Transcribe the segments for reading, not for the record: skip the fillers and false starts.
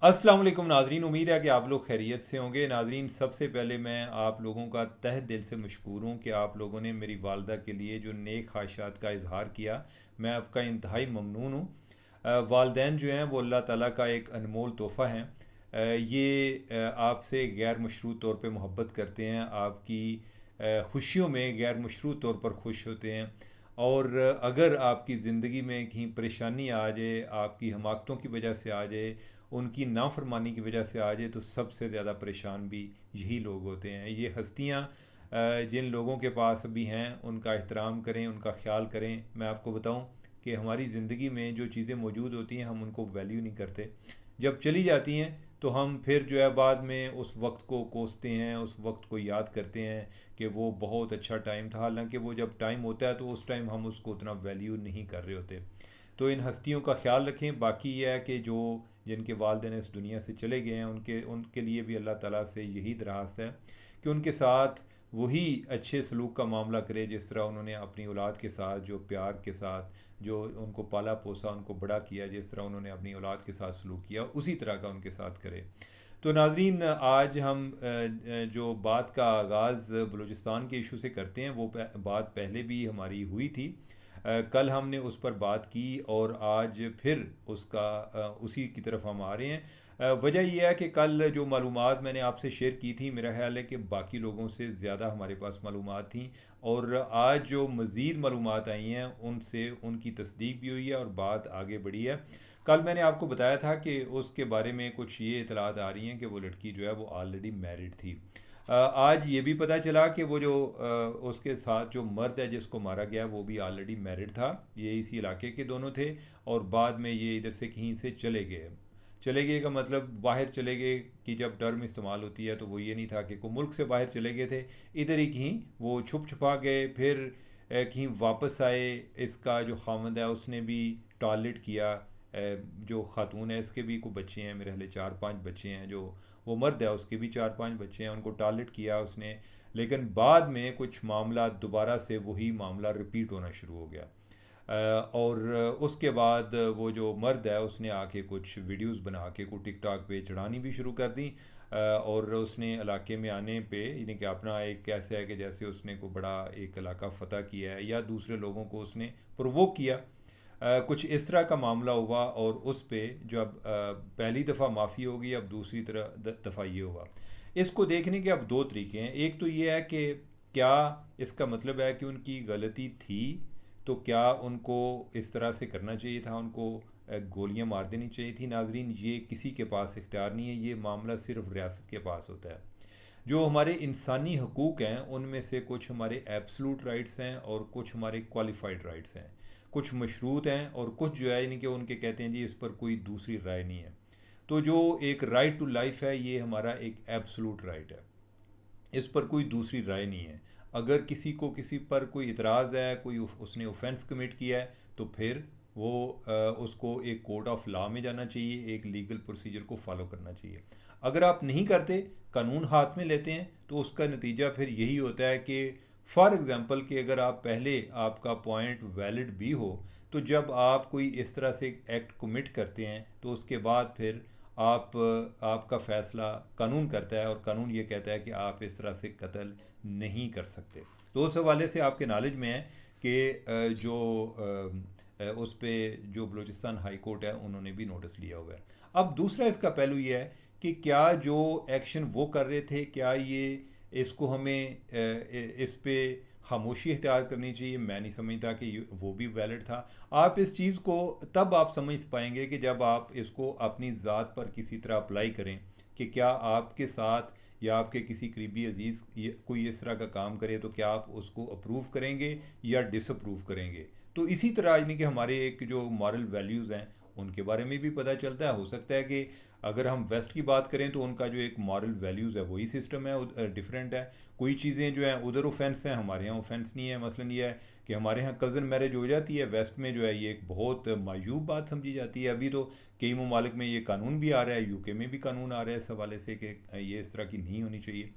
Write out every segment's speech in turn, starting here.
अस्सलाम वालेकुम नाजरीन, उम्मीद है कि आप लोग खैरियत से होंगे। नाजरीन, सबसे पहले मैं आप लोगों का तहे दिल से मशकूर हूँ कि आप लोगों ने मेरी वालदा के लिए जो नेक ख्वाहिशात का इजहार किया। मैं आपका इंतहाई ममनून हूँ। वालदैन जो हैं वो अल्लाह ताला का एक अनमोल तोहफ़ा हैं। ये आपसे गैर मशरूत तौर पे मोहब्बत करते हैं, आपकी खुशियों में गैर मशरूत तौर पर खुश होते हैं। और अगर आपकी ज़िंदगी में कहीं परेशानी आ जाए, आपकी हमाकतों की वजह से आ जाए, उनकी नाफरमानी की वजह से आ जाए, तो सबसे ज़्यादा परेशान भी यही लोग होते हैं। ये हस्तियाँ जिन लोगों के पास अभी हैं उनका एहतराम करें, उनका ख्याल करें। मैं आपको बताऊं कि हमारी ज़िंदगी में जो चीज़ें मौजूद होती हैं हम उनको वैल्यू नहीं करते। जब चली जाती हैं तो हम फिर जो है बाद में उस वक्त को कोसते हैं, उस वक्त को याद करते हैं कि वो बहुत अच्छा टाइम था। हालांकि वो जब टाइम होता है तो उस टाइम हम उसको उतना वैल्यू नहीं कर रहे होते। तो इन हस्तियों का ख्याल रखें। बाकी यह है कि जो जिनके वालिदैन इस दुनिया से चले गए हैं उनके उनके लिए भी अल्लाह ताला से यही दरख्वास्त है कि उनके साथ वही अच्छे सलूक का मामला करे जिस तरह उन्होंने अपनी औलाद के साथ जो प्यार के साथ जो उनको पाला पोसा, उनको बड़ा किया, जिस तरह उन्होंने अपनी औलाद के साथ सलूक किया उसी तरह का उनके साथ करे। तो नाजरीन, आज हम जो बात का आगाज़ बलूचिस्तान के इशू से करते हैं, वो बात पहले भी हमारी हुई थी। कल हमने उस पर बात की और आज फिर उसी की तरफ हम आ रहे हैं। वजह यह है कि कल जो मालूमात मैंने आपसे शेयर की थी, मेरा ख्याल है कि बाकी लोगों से ज़्यादा हमारे पास मालूमात थी। और आज जो मज़ीद मालूमात आई हैं उनसे उनकी तस्दीक भी हुई है और बात आगे बढ़ी है। कल मैंने आपको बताया था कि उसके बारे में कुछ ये इतलात आ रही हैं कि वो लड़की जो है वो ऑलरेडी मैरिड थी। आज ये भी पता चला कि वो जो उसके साथ जो मर्द है जिसको मारा गया वो भी ऑलरेडी मैरिड था। ये इसी इलाके के दोनों थे और बाद में ये इधर से कहीं से चले गए। चले गए का मतलब बाहर चले गए कि जब टर्म इस्तेमाल होती है तो वो ये नहीं था कि को मुल्क से बाहर चले गए थे, इधर ही कहीं वो छुप छुपा गए। फिर कहीं वापस आए। इसका जो खामद है उसने भी टॉयलेट किया। जो खातून है इसके भी कुछ बच्चे हैं, मेरे ख्याल 4-5 बच्चे हैं। जो वो मर्द है उसके भी 4-5 बच्चे हैं, उनको टॉयलेट किया उसने। लेकिन बाद में कुछ मामला दोबारा से वही मामला रिपीट होना शुरू हो गया। और उसके बाद वो जो मर्द है उसने आके कुछ वीडियोस बना के को टिकटॉक पे चढ़ानी भी शुरू कर दी। और उसने इलाके में आने पे यानी कि अपना एक कैसे है कि जैसे उसने को बड़ा एक इलाका फ़तह किया है या दूसरे लोगों को उसने प्रोवोक किया। कुछ इस तरह का मामला हुआ और उस पे जब पहली दफ़ा माफ़ी होगी, अब दूसरी तरह दफ़ा ये हुआ। इसको देखने के अब दो तरीके हैं। एक तो ये है कि क्या इसका मतलब है कि उनकी गलती थी, तो क्या उनको इस तरह से करना चाहिए था, उनको गोलियां मार देनी चाहिए थी। नाजरीन, ये किसी के पास इख्तियार नहीं है, ये मामला सिर्फ रियासत के पास होता है। जो हमारे इंसानी हकूक़ हैं उनमें से कुछ हमारे एब्सलूट राइट्स हैं और कुछ हमारे क्वालिफाइड राइट्स हैं। कुछ मशरूत हैं और कुछ जो है यानी कि उनके कहते हैं जी इस पर कोई दूसरी राय नहीं है। तो जो एक राइट टू लाइफ है ये हमारा एक एब्सलूट राइट है, इस पर कोई दूसरी राय नहीं है। अगर किसी को किसी पर कोई इतराज़ है, कोई उसने ऑफेंस कमिट किया है, तो फिर वो उसको एक कोर्ट ऑफ लॉ में जाना चाहिए, एक लीगल प्रोसीजर को फॉलो करना चाहिए। अगर आप नहीं करते, कानून हाथ में लेते हैं, तो उसका नतीजा फिर यही होता है कि फॉर एग्ज़ाम्पल कि अगर आप पहले आपका पॉइंट वैलिड भी हो, तो जब आप कोई इस तरह से एक्ट कमिट करते हैं तो उसके बाद फिर आप आपका फ़ैसला कानून करता है और कानून ये कहता है कि आप इस तरह से कत्ल नहीं कर सकते। तो उस हवाले से आपके नॉलेज में है कि उस पे जो बलूचिस्तान हाई कोर्ट है उन्होंने भी नोटिस लिया हुआ है। अब दूसरा इसका पहलू ये है कि क्या जो एक्शन वो कर रहे थे, क्या ये इसको हमें इस पे खामोशी इख्तियार करनी चाहिए। मैं नहीं समझता कि वो भी वैलिड था। आप इस चीज़ को तब आप समझ पाएंगे कि जब आप इसको अपनी ज़ात पर किसी तरह अप्लाई करें कि क्या आपके साथ या आपके किसी करीबी अजीज़ कोई इस तरह का काम करे तो क्या आप उसको अप्रूव करेंगे या डिसअप्रूव करेंगे। तो इसी तरह यानी कि हमारे एक जो मॉरल वैल्यूज़ हैं उनके बारे में भी पता चलता है। हो सकता है कि अगर हम वेस्ट की बात करें तो उनका जो एक मॉरल वैल्यूज़ है वही सिस्टम है, डिफरेंट है। कोई चीज़ें जो हैं उधर ऑफेंस हैं, हमारे यहाँ ऑफेंस नहीं है। मसलन ये है कि हमारे यहाँ कज़न मैरिज हो जाती है, वेस्ट में जो है ये एक बहुत मायूब बात समझी जाती है। अभी तो कई ममालिक में ये कानून भी आ रहा है, यूके में भी कानून आ रहा है इस हवाले से कि ये इस तरह की नहीं होनी चाहिए।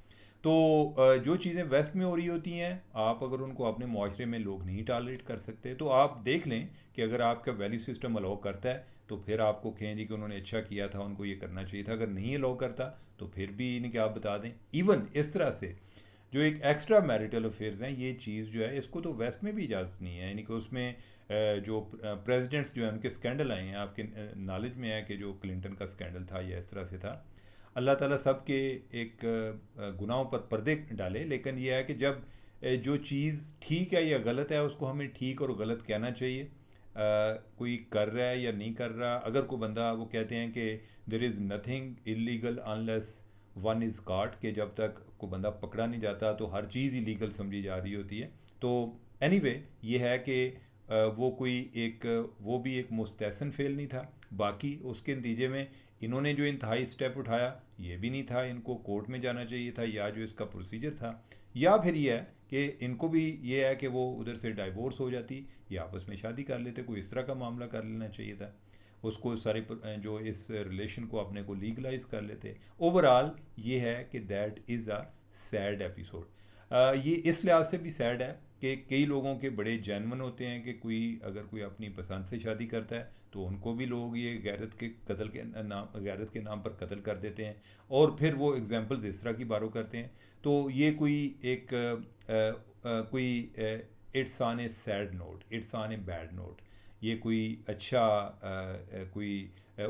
तो जो चीज़ें वेस्ट में हो रही होती हैं, आप अगर उनको अपने माशरे में लोग नहीं टॉलरेट कर सकते, तो आप देख लें कि अगर आपका वैल्यू सिस्टम अलाउ करता है तो फिर आपको कहें जी कि उन्होंने अच्छा किया था, उनको ये करना चाहिए था। अगर नहीं अलाउ करता तो फिर भी इन्हें क्या आप बता दें। इवन इस तरह से जो एक एक्स्ट्रा मैरिटल अफेयर्स हैं, ये चीज़ जो है इसको तो वेस्ट में भी इजाज़त नहीं है। यानी कि उसमें जो प्रेसिडेंट्स जो हैं उनके स्कैंडल आए हैं, आपके नॉलेज में है कि जो क्लिंटन का स्कैंडल था या इस तरह से था। अल्लाह ताला सब के एक गुनाहों पर पर्दे डाले, लेकिन यह है कि जब जो चीज़ ठीक है या गलत है उसको हमें ठीक और गलत कहना चाहिए। कोई कर रहा है या नहीं कर रहा, अगर कोई बंदा, वो कहते हैं कि there is nothing illegal unless one is काट, के जब तक कोई बंदा पकड़ा नहीं जाता तो हर चीज़ इलीगल समझी जा रही होती है। तो एनीवे ये है कि वो कोई एक, वो भी एक मुस्तहसन फेल नहीं था। बाकी उसके नतीजे में इन्होंने जो इंतहाई स्टेप उठाया ये भी नहीं था, इनको कोर्ट में जाना चाहिए था, या जो इसका प्रोसीजर था, या फिर ये है कि इनको भी ये है कि वो उधर से डाइवोर्स हो जाती या आपस में शादी कर लेते, कोई इस तरह का मामला कर लेना चाहिए था, उसको सारे जो इस रिलेशन को अपने को लीगलाइज कर लेते। ओवरऑल ये है कि that is a sad episode. ये इस लिहाज से भी सैड है कि कई लोगों के बड़े जेन्युइन होते हैं कि कोई अगर कोई अपनी पसंद से शादी करता है तो उनको भी लोग ये गैरत के नाम पर कत्ल कर देते हैं, और फिर वो एग्जांपल्स इस तरह की बारों करते हैं। तो ये कोई एक कोई it's on A sad note, it's on a bad note, ये कोई अच्छा कोई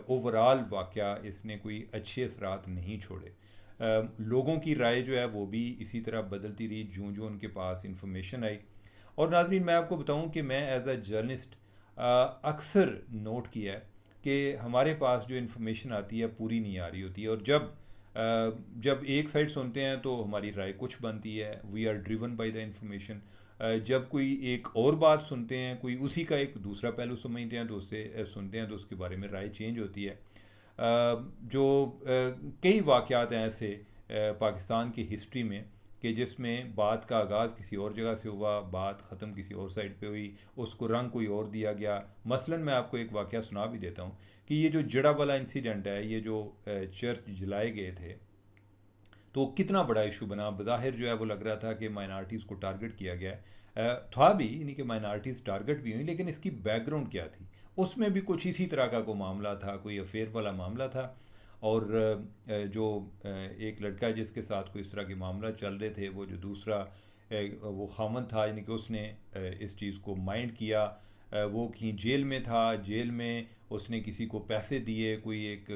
ओवरऑल वाक़या इसने कोई अच्छे असरात नहीं छोड़े। लोगों की राय जो है वो भी इसी तरह बदलती रही जो जो उनके पास इंफॉर्मेशन आई। और नाजरीन, मैं आपको बताऊं कि मैं एज अ जर्नलिस्ट अक्सर नोट किया है कि हमारे पास जो इन्फॉर्मेशन आती है पूरी नहीं आ रही होती है, और जब एक साइड सुनते हैं तो हमारी राय कुछ बनती है, we are driven by the information. जब कोई एक और बात सुनते हैं, कोई उसी का एक दूसरा पहलू समझते हैं तो उससे सुनते हैं तो उसके बारे में राय चेंज होती है। जो कई वाक़यात हैं ऐसे पाकिस्तान की हिस्ट्री में कि जिसमें बात का आगाज़ किसी और जगह से हुआ, बात ख़त्म किसी और साइड पे हुई, उसको रंग कोई और दिया गया। मसलन मैं आपको एक वाक़या सुना भी देता हूँ कि ये जो जड़ा वाला इंसिडेंट है, ये जो चर्च जलाए गए थे, तो कितना बड़ा इशू बना। बज़ाहिर जो है वो लग रहा था कि माइनॉरिटीज़ को टारगेट किया गया है, था भी, यानी कि माइनॉरिटीज़ टारगेट भी हुई, लेकिन इसकी बैकग्राउंड क्या थी, उसमें भी कुछ इसी तरह का कोई मामला था, कोई अफेयर वाला मामला था। और जो एक लड़का है जिसके साथ कोई इस तरह के मामला चल रहे थे, वो जो दूसरा वो खामन था, यानी कि उसने इस चीज़ को माइंड किया। वो कहीं जेल में था, जेल में उसने किसी को पैसे दिए, कोई एक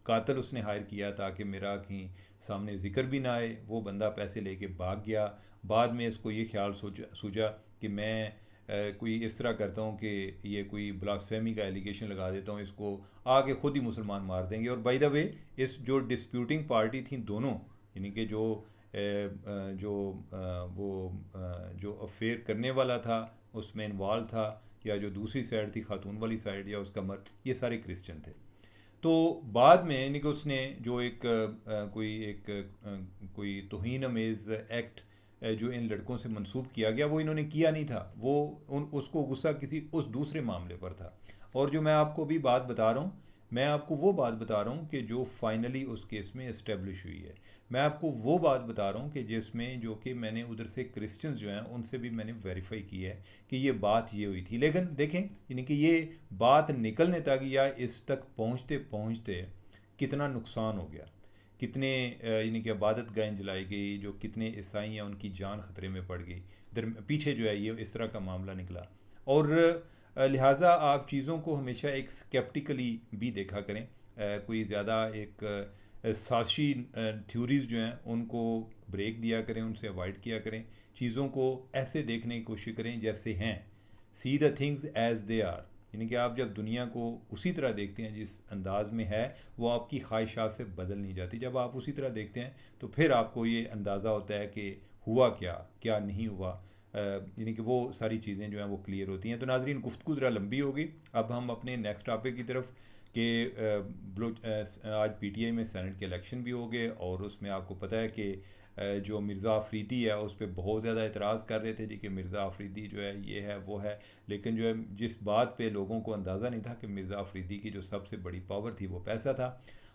कातिल उसने हायर किया ताकि मेरा कहीं सामने ज़िक्र भी ना आए। वो बंदा पैसे लेके भाग गया। बाद में इसको ये ख्याल सूझा कि मैं कोई इस तरह करता हूँ कि ये कोई ब्लास्फेमी का एलिगेशन लगा देता हूँ, इसको आके खुद ही मुसलमान मार देंगे। और बाय द वे, इस जो डिस्प्यूटिंग पार्टी थी दोनों, यानी कि जो जो अफेयर करने वाला था उसमें इन्वॉल्व था, या जो दूसरी साइड थी खातून वाली साइड या उसका मर्द, ये सारे क्रिश्चियन थे। तो बाद में यानी कि उसने जो कोई तौहीन अमेज़ एक्ट जो इन लड़कों से मंसूब किया गया, वो इन्होंने किया नहीं था, वो उसको गुस्सा किसी उस दूसरे मामले पर था। और जो मैं आपको भी बात बता रहा हूँ, मैं आपको वो बात बता रहा हूँ कि जो फाइनली उस केस में इस्टेब्लिश हुई है। मैं आपको वो बात बता रहा हूँ कि जिसमें जो कि मैंने उधर से क्रिश्चियंस जो हैं उनसे भी मैंने वेरीफाई किया है कि ये बात ये हुई थी। लेकिन देखें, यानी कि ये बात निकलने तक या इस तक पहुँचते पहुँचते कितना नुकसान हो गया, कितने यानी कि इबादत गाहें जलाई गई, जो कितने ईसाई हैं उनकी जान ख़तरे में पड़ गई। पीछे जो है ये इस तरह का मामला निकला। और लिहाजा आप चीज़ों को हमेशा एक स्केप्टिकली भी देखा करें। कोई ज़्यादा एक साजिशी थ्योरीज़ जो हैं उनको ब्रेक दिया करें, उनसे अवॉइड किया करें। चीज़ों को ऐसे देखने की कोशिश करें जैसे हैं, see the things as they are. यानी कि आप जब दुनिया को उसी तरह देखते हैं जिस अंदाज में है, वो आपकी ख्वाहिशात से बदल नहीं जाती। जब आप उसी तरह देखते हैं तो फिर आपको ये अंदाज़ा होता है कि हुआ क्या, क्या नहीं हुआ। यानी कि वो सारी चीज़ें जो हैं वो क्लियर होती हैं। तो नाज़रीन, गुफ्तगू ज़रा लंबी होगी, अब हम अपने नेक्स्ट टॉपिक की तरफ कि आज पीटीआई में सेनेट के इलेक्शन भी हो गए, और उसमें आपको पता है कि जो मिर्ज़ा अफरीदी है उस पर बहुत ज़्यादा एतराज़ कर रहे थे जी कि मिर्ज़ा अफरीदी जो है ये है वो है। लेकिन जो है जिस बात पे लोगों को अंदाज़ा नहीं था कि मिर्ज़ा अफरीदी की जो सबसे बड़ी पावर थी वो पैसा था।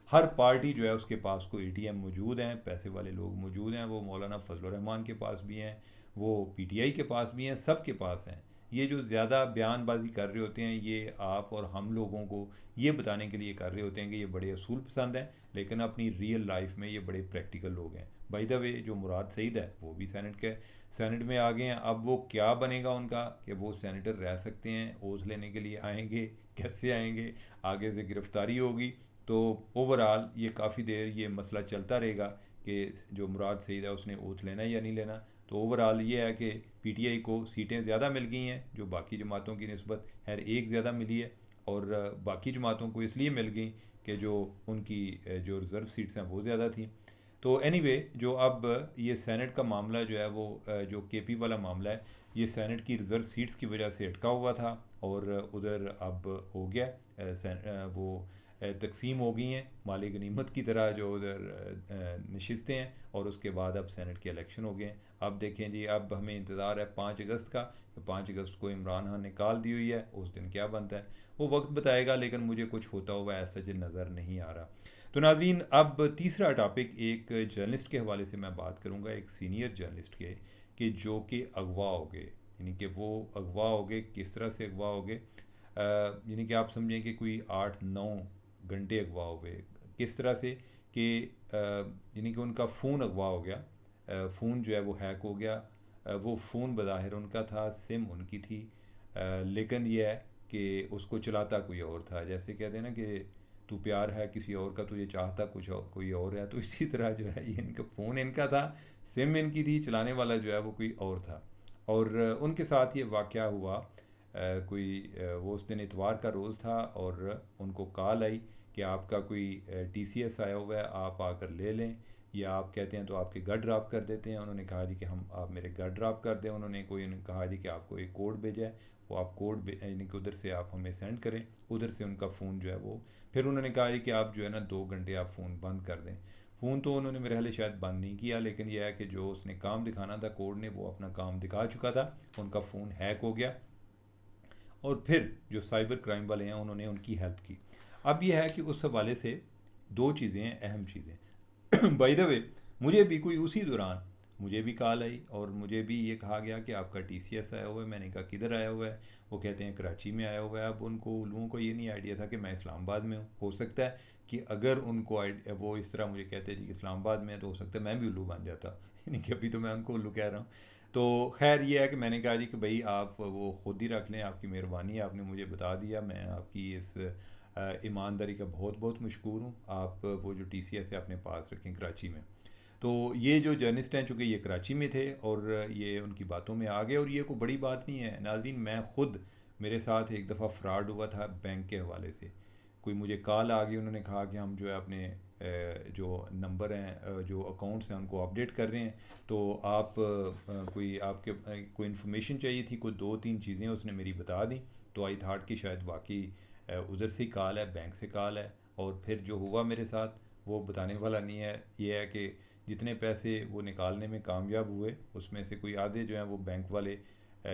हर पार्टी जो है उसके पास कोई एटीएम मौजूद हैं, पैसे वाले लोग मौजूद हैं। वो मौलाना फजल रहमान के पास भी हैं, वो पीटीआई के पास भी हैं, सब के पास हैं। ये जो ज़्यादा बयानबाजी कर रहे होते हैं ये आप और हम लोगों को ये बताने के लिए कर रहे होते हैं कि ये बड़े असूल पसंद हैं, लेकिन अपनी रियल लाइफ में ये बड़े प्रैक्टिकल लोग हैं। बाय द वे जो मुराद सईद है वो भी सेनेट में आ गए हैं। अब वो क्या बनेगा उनका कि वो सेनेटर रह सकते हैं, ओथ लेने के लिए आएंगे, कैसे आएंगे, आगे से गिरफ्तारी होगी। तो ओवरऑल ये काफ़ी देर ये मसला चलता रहेगा कि जो मुराद सईद है उसने ओथ लेना या नहीं लेना। तो ओवरऑल ये है कि पीटीआई को सीटें ज़्यादा मिल गई हैं जो बाकी जमातों की निस्बत, हर एक ज़्यादा मिली है, और बाकी जमातों को इसलिए मिल गई कि जो उनकी जो रिज़र्व सीट्स हैं वो ज़्यादा थी। तो एनीवे जो अब ये सेनेट का मामला जो है वो जो केपी वाला मामला है, ये सेनेट की रिज़र्व सीट्स की वजह से अटका हुआ था, और उधर अब हो गया वो तकसीम हो गई हैं माली गनीमत की तरह, जो उधर नशिस्तें हैं, और उसके बाद अब सेनेट के इलेक्शन हो गए हैं। अब देखें जी, अब हमें इंतज़ार है 5 अगस्त का। 5 अगस्त को इमरान खान ने कॉल दी हुई है, उस दिन क्या बनता है वो वक्त बताएगा, लेकिन मुझे कुछ होता हुआ ऐसा जो नज़र नहीं आ रहा। तो नाजरीन, अब तीसरा टॉपिक एक जर्नलिस्ट के हवाले से मैं बात करूँगा, एक सीनियर जर्नलिस्ट के, कि जो कि अगवा हो गए। यानी कि वो अगवा हो गए, किस तरह से अगवा हो गए, यानी कि आप समझें कि कोई 8-9 घंटे अगवा हो गए। किस तरह से कि यानी कि उनका फ़ोन अगवा हो गया, फ़ोन जो है वो हैक हो गया। वो फ़ोन बज़ाहिर उनका था, सिम उनकी थी, लेकिन यह है कि उसको चलाता कोई और था। जैसे कहते हैं ना कि तू प्यार है किसी और का, तुझे चाहता कुछ और, कोई और है, तो इसी तरह जो है ये इनका फ़ोन इनका था, सिम इनकी थी, चलाने वाला जो है वो कोई और था। और उनके साथ ये वाक़या हुआ, वो उस दिन इतवार का रोज़ था, और उनको कॉल आई कि आपका कोई टीसीएस आया हुआ है, आप आकर ले लें, या आप कहते हैं तो आपके घर ड्रॉप कर देते हैं। उन्होंने कहा जी कि हम आप मेरे घर ड्रॉप कर दें। उन्होंने कहा जी कि आपको एक कोड भेजा है, वो आप कोड यानी कि उधर से आप हमें सेंड करें। उधर से उनका फ़ोन जो है वो, फिर उन्होंने कहा जी कि आप जो है ना 2 घंटे आप फ़ोन बंद कर दें। फ़ोन तो उन्होंने मेरे ख्याल शायद बंद नहीं किया, लेकिन यह है कि जो उसने काम दिखाना था कोड ने, वो अपना काम दिखा चुका था, उनका फ़ोन हैक हो गया। और फिर जो साइबर क्राइम वाले हैं उन्होंने उनकी हेल्प की। अब यह है कि उस हवाले से दो चीज़ें हैं, अहम चीज़ें। बाय द वे, मुझे भी कोई उसी दौरान मुझे भी कॉल आई, और मुझे भी ये कहा गया कि आपका टीसीएस आया हुआ है। मैंने कहा किधर आया हुआ है? वो कहते हैं कराची में आया हुआ है। अब उनको लोगों को ये नहीं आइडिया था कि मैं इस्लामाबाद में हूँ। हो सकता है कि अगर उनको वो इस तरह मुझे कहते जी कि इस्लामाबाद में है, तो हो सकता है मैं भी उल्लू बन जाता। यानी कि अभी तो मैं उनको उल्लू कह रहा हूँ। तो खैर ये है कि मैंने कहा जी कि भाई आप वो ख़ुद ही रख लें, आपकी मेहरबानी है, आपने मुझे बता दिया, मैं आपकी इस ईमानदारी का बहुत बहुत मशकूर हूँ। आप वो जो टीसीएस है अपने पास रखें कराची में। तो ये जो जर्नलिस्ट हैं, चूँकि ये कराची में थे, और ये उनकी बातों में आ गए, और ये कोई बड़ी बात नहीं है नाज़रीन। मैं ख़ुद, मेरे साथ एक दफ़ा फ्रॉड हुआ था बैंक के हवाले से। कोई मुझे कॉल आ गई, उन्होंने कहा कि हम जो है अपने जो नंबर हैं, जो अकाउंट्स हैं, उनको अपडेट कर रहे हैं, तो आप कोई आपके कोई इन्फॉर्मेशन चाहिए थी, कोई 2-3 चीज़ें उसने मेरी बता दी। तो आई थाट कि शायद वाकई उधर से ही कॉल है, बैंक से कॉल है। और फिर जो हुआ मेरे साथ वो बताने वाला नहीं है। ये है कि जितने पैसे वो निकालने में कामयाब हुए, उसमें से कोई आधे जो हैं वो बैंक वाले,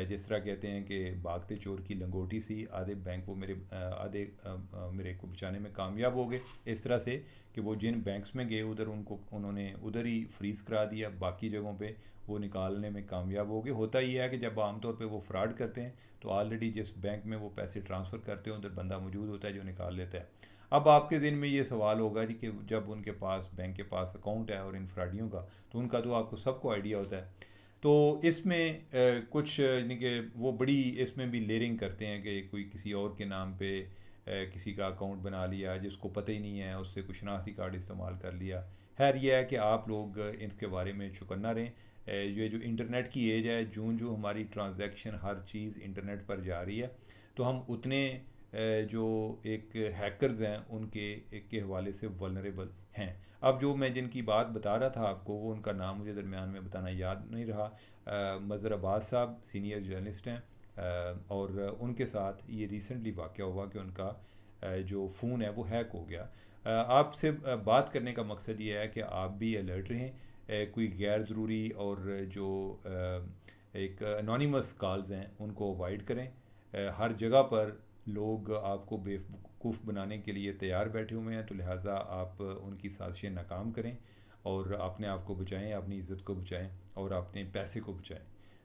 जिस तरह कहते हैं कि भागते चोर की लंगोटी सी, आधे बैंक वो मेरे को बचाने में कामयाब हो गए। इस तरह से कि वो जिन बैंक्स में गए उधर उन्होंने उधर ही फ्रीज़ करा दिया, बाकी जगहों पे वो निकालने में कामयाब हो गए। होता ही है कि जब आमतौर पे वो फ्रॉड करते हैं तो ऑलरेडी जिस बैंक में वो पैसे ट्रांसफ़र करते हैं उधर बंदा मौजूद होता है जो निकाल लेता है। अब आपके ज़हन में ये सवाल होगा जी कि जब उनके पास बैंक के पास अकाउंट है और इन फ्रॉडियों का, तो उनका तो आपको सबको आइडिया होता है। तो इसमें कुछ यानी कि वो बड़ी इसमें भी लेयरिंग करते हैं कि कोई किसी और के नाम पे किसी का अकाउंट बना लिया जिसको पता ही नहीं है, उससे कुछ शनाख्ती कार्ड इस्तेमाल कर लिया। खैर ये है कि आप लोग इसके बारे में चौकन्ना रहें। ये जो इंटरनेट की एज है, जूं जूं हमारी ट्रांजैक्शन हर चीज़ इंटरनेट पर जा रही है, तो हम उतने जो एक हैकर्स हैं उनके एक के हवाले से वल्नरेबल हैं। अब जो मैं जिनकी बात बता रहा था आपको, वो उनका नाम मुझे दरमियान में बताना याद नहीं रहा। मज़हर अब्बास साहब सीनियर जर्नलिस्ट हैं, और उनके साथ ये रिसेंटली वाक़या हुआ कि उनका जो फ़ोन है वो हैक हो गया। आपसे बात करने का मकसद ये है कि आप भी अलर्ट रहें। कोई गैर ज़रूरी और जो एक अनोनिमस कॉल्स हैं उनको अवॉइड करें। हर जगह पर लोग आपको बेवकूफ़ बनाने के लिए तैयार बैठे हुए हैं, तो लिहाजा आप उनकी साजिशें नाकाम करें और अपने आप को बचाएं, अपनी इज़्ज़त को बचाएं और अपने पैसे को बचाएं।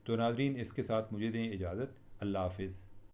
तो नाज़रीन, इसके साथ मुझे दें इजाज़त। अल्लाह हाफिज़।